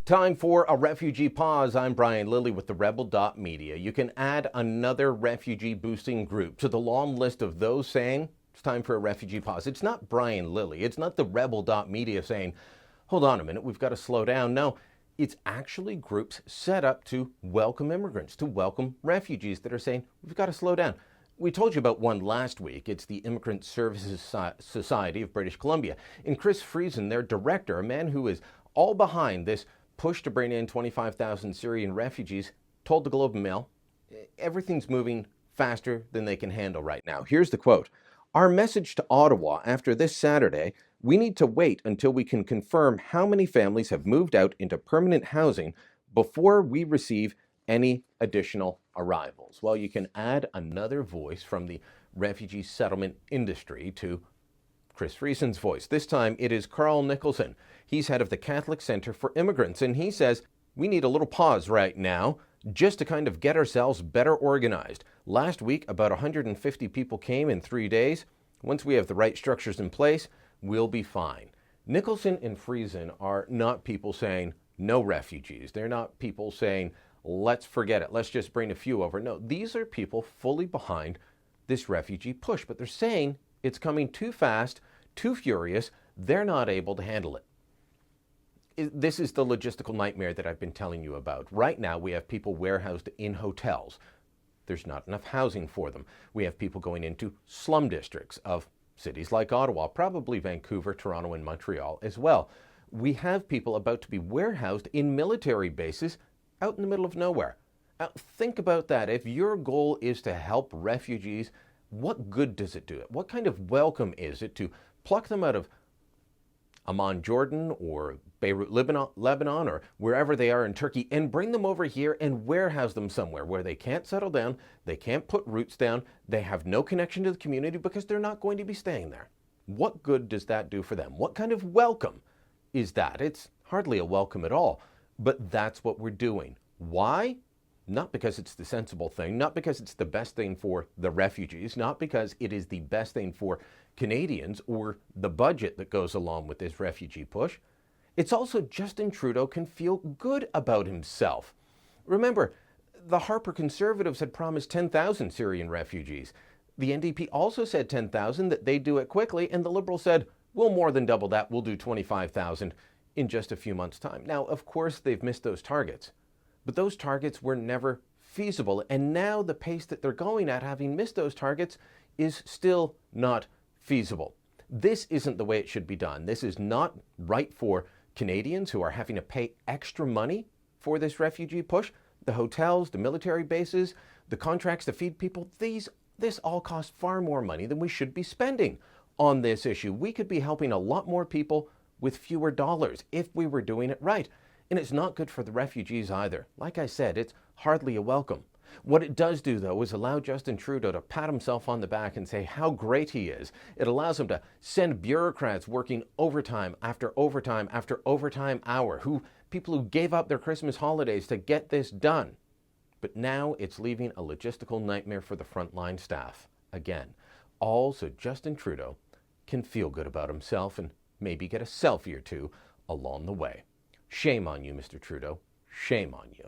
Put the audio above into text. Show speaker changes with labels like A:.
A: Time for a refugee pause. I'm Brian Lilley with TheRebel.Media. You can add another refugee boosting group to the long list of those saying it's time for a refugee pause. It's not Brian Lilley. It's not TheRebel.Media saying, hold on a minute, we've got to slow down. No, it's actually groups set up to welcome immigrants, to welcome refugees that are saying we've got to slow down. We told you about one last week. It's the Immigrant Services Society of British Columbia. And Chris Friesen, their director, a man who is all behind this push to bring in 25,000 Syrian refugees, told the Globe and Mail, everything's moving faster than they can handle right now. Here's the quote. Our message to Ottawa after this Saturday, we need to wait until we can confirm how many families have moved out into permanent housing before we receive any additional arrivals. Well, you can add another voice from the refugee settlement industry to Chris Friesen's voice. This time it is Carl Nicholson. He's head of the Catholic Centre for Immigrants, and he says we need a little pause right now just to kind of get ourselves better organized. Last week, about 150 people came in 3 days. Once we have the right structures in place, we'll be fine. Nicholson and Friesen are not people saying no refugees. They're not people saying let's forget it, let's just bring a few over. No, these are people fully behind this refugee push, but they're saying it's coming too fast, too furious. They're not able to handle it. This is the logistical nightmare that I've been telling you about. Right now, we have people warehoused in hotels. There's not enough housing for them. We have people going into slum districts of cities like Ottawa, probably Vancouver, Toronto, and Montreal as well. We have people about to be warehoused in military bases out in the middle of nowhere. Now, think about that. If your goal is to help refugees, what good does it do it? What kind of welcome is it to pluck them out of Amman, Jordan, or Beirut, Lebanon, or wherever they are in Turkey, and bring them over here and warehouse them somewhere where they can't settle down, they can't put roots down, they have no connection to the community because they're not going to be staying there? What good does that do for them? What kind of welcome is that? It's hardly a welcome at all, but that's what we're doing. Why? Not because it's the sensible thing, not because it's the best thing for the refugees, not because it is the best thing for Canadians or the budget that goes along with this refugee push. It's also Justin Trudeau can feel good about himself. Remember, the Harper Conservatives had promised 10,000 Syrian refugees. The NDP also said 10,000, that they'd do it quickly, and the Liberals said, we'll more than double that, we'll do 25,000 in just a few months' time. Now, of course, they've missed those targets. But those targets were never feasible. And now the pace that they're going at, having missed those targets, is still not feasible. This isn't the way it should be done. This is not right for Canadians who are having to pay extra money for this refugee push. The hotels, the military bases, the contracts to feed people, this all costs far more money than we should be spending on this issue. We could be helping a lot more people with fewer dollars if we were doing it right. And it's not good for the refugees either. Like I said, it's hardly a welcome. What it does do, though, is allow Justin Trudeau to pat himself on the back and say how great he is. It allows him to send bureaucrats working overtime after overtime after overtime hour, people who gave up their Christmas holidays to get this done. But now it's leaving a logistical nightmare for the frontline staff. Again, all so Justin Trudeau can feel good about himself and maybe get a selfie or two along the way. Shame on you, Mr. Trudeau. Shame on you.